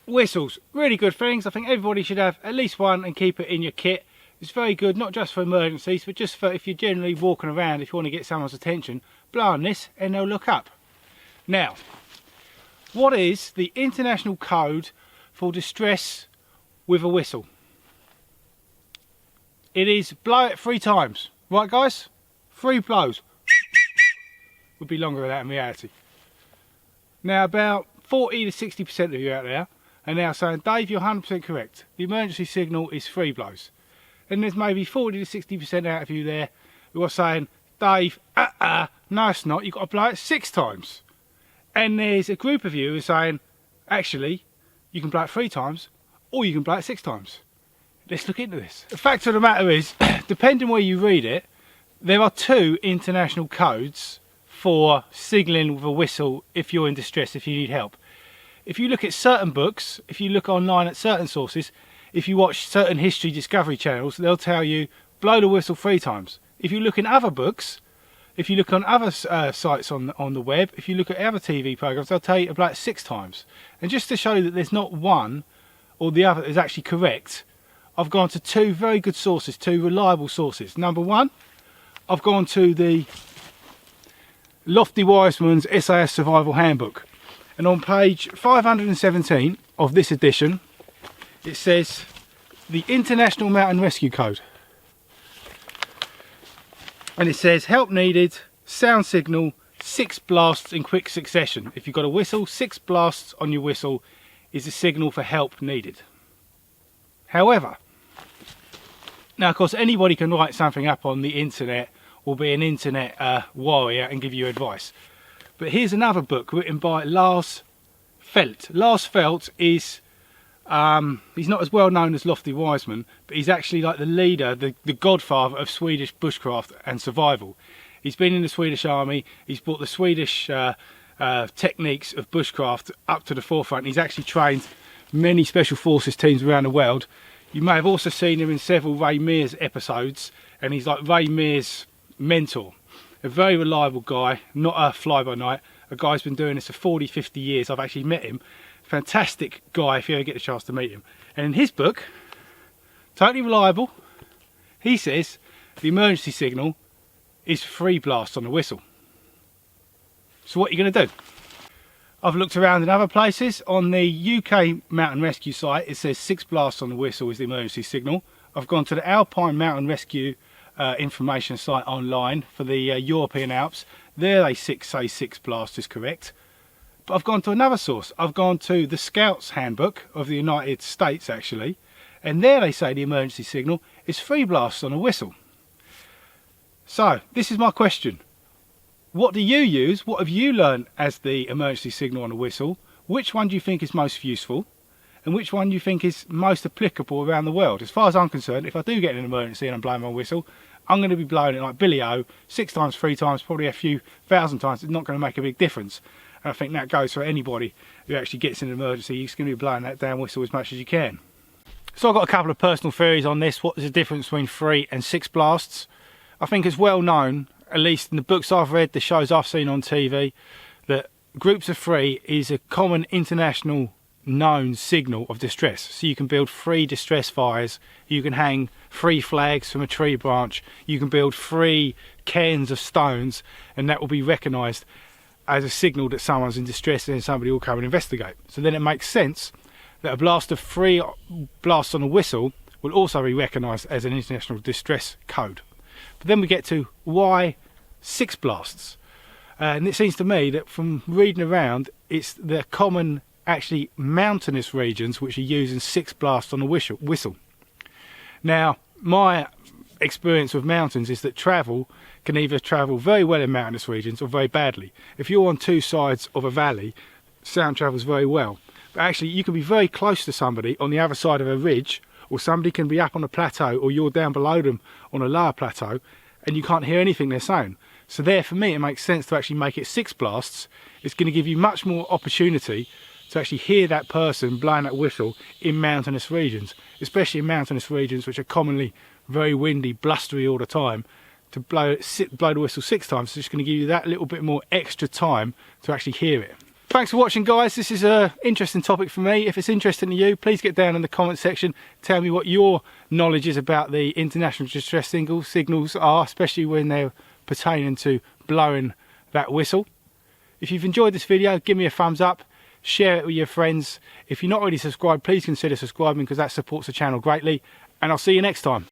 Whistles, really good things. I think everybody should have at least one and keep it in your kit. It's very good, not just for emergencies, but just for if you're generally walking around, if you want to get someone's attention, blow on this and they'll look up. Now, what is the international code for distress with a whistle? It is blow it 3 times. Right guys? 3 blows. Would be longer than that in reality. Now about 40 to 60% of you out there are now saying, Dave, you're 100% correct. The emergency signal is 3 blows. And there's maybe 40 to 60% out of you there who are saying, Dave, no it's not, you've got to blow it 6 times. And there's a group of you who are saying, actually, you can blow it 3 times, or you can blow it 6 times. Let's look into this. The fact of the matter is, depending where you read it, there are 2 international codes for signalling with a whistle if you're in distress, if you need help. If you look at certain books, if you look online at certain sources, if you watch certain history discovery channels, they'll tell you blow the whistle 3 times. If you look in other books, if you look on other sites on the web, if you look at other TV programs, they'll tell you to blow it 6 times. And just to show that there's not one or the other that is actually correct, I've gone to 2 very good sources, 2 reliable sources. Number 1, I've gone to the Lofty Wiseman's SAS Survival Handbook. And on page 517 of this edition, it says the International Mountain Rescue Code. And it says help needed, sound signal, 6 blasts in quick succession. If you've got a whistle, 6 blasts on your whistle is a signal for help needed. However, now of course anybody can write something up on the internet or be an internet warrior and give you advice. But here's another book written by Lars Felt. Lars Felt is, he's not as well known as Lofty Wiseman, but he's actually like the leader, the godfather of Swedish bushcraft and survival. He's been in the Swedish army, he's brought the Swedish techniques of bushcraft up to the forefront. He's actually trained many special forces teams around the world. You may have also seen him in several Ray Mears episodes, and he's like Ray Mears' mentor. A very reliable guy, not a fly-by-night, a guy who's been doing this for 40, 50 years. I've actually met him. Fantastic guy if you ever get the chance to meet him. And in his book, totally reliable, he says the emergency signal is 3 blasts on the whistle. So what are you going to do? I've looked around in other places. On the UK Mountain Rescue site, it says 6 blasts on the whistle is the emergency signal. I've gone to the Alpine Mountain Rescue information site online for the European Alps. There they say 6 blasts is correct. But I've gone to another source. I've gone to the Scouts Handbook of the United States actually, and there they say the emergency signal is 3 blasts on a whistle. So this is my question. What do you use? What have you learned as the emergency signal on a whistle? Which one do you think is most useful? And which one do you think is most applicable around the world? As far as I'm concerned, if I do get in an emergency and I'm blowing my whistle, I'm going to be blowing it like Billy O, 6 times, 3 times, probably a few thousand times. It's not going to make a big difference. And I think that goes for anybody who actually gets in an emergency. You're just going to be blowing that damn whistle as much as you can. So I've got a couple of personal theories on this. What is the difference between 3 and 6 blasts? I think it's well known, at least in the books I've read, the shows I've seen on TV, that groups of 3 is a common international known signal of distress. So you can build 3 distress fires, you can hang 3 flags from a tree branch, you can build 3 cairns of stones, and that will be recognised as a signal that someone's in distress, and then somebody will come and investigate. So then it makes sense that a blast of 3 blasts on a whistle will also be recognised as an international distress code. But then we get to why 6 blasts, and it seems to me that from reading around, it's the common actually mountainous regions which are using 6 blasts on a whistle. Now my experience with mountains is that travel can either travel very well in mountainous regions or very badly. If you're on 2 sides of a valley, sound travels very well, but actually you can be very close to somebody on the other side of a ridge, or somebody can be up on a plateau, or you're down below them on a lower plateau, and you can't hear anything they're saying. So there, for me, it makes sense to actually make it 6 blasts. It's going to give you much more opportunity to actually hear that person blowing that whistle in mountainous regions, especially in mountainous regions which are commonly very windy, blustery all the time. To blow the whistle 6 times, it's just going to give you that little bit more extra time to actually hear it. Thanks for watching, guys. This is an interesting topic for me. If it's interesting to you, please get down in the comment section. Tell me what your knowledge is about the international distress signals are, especially when they're pertaining to blowing that whistle. If you've enjoyed this video, give me a thumbs up, share it with your friends. If you're not already subscribed, please consider subscribing because that supports the channel greatly. And I'll see you next time.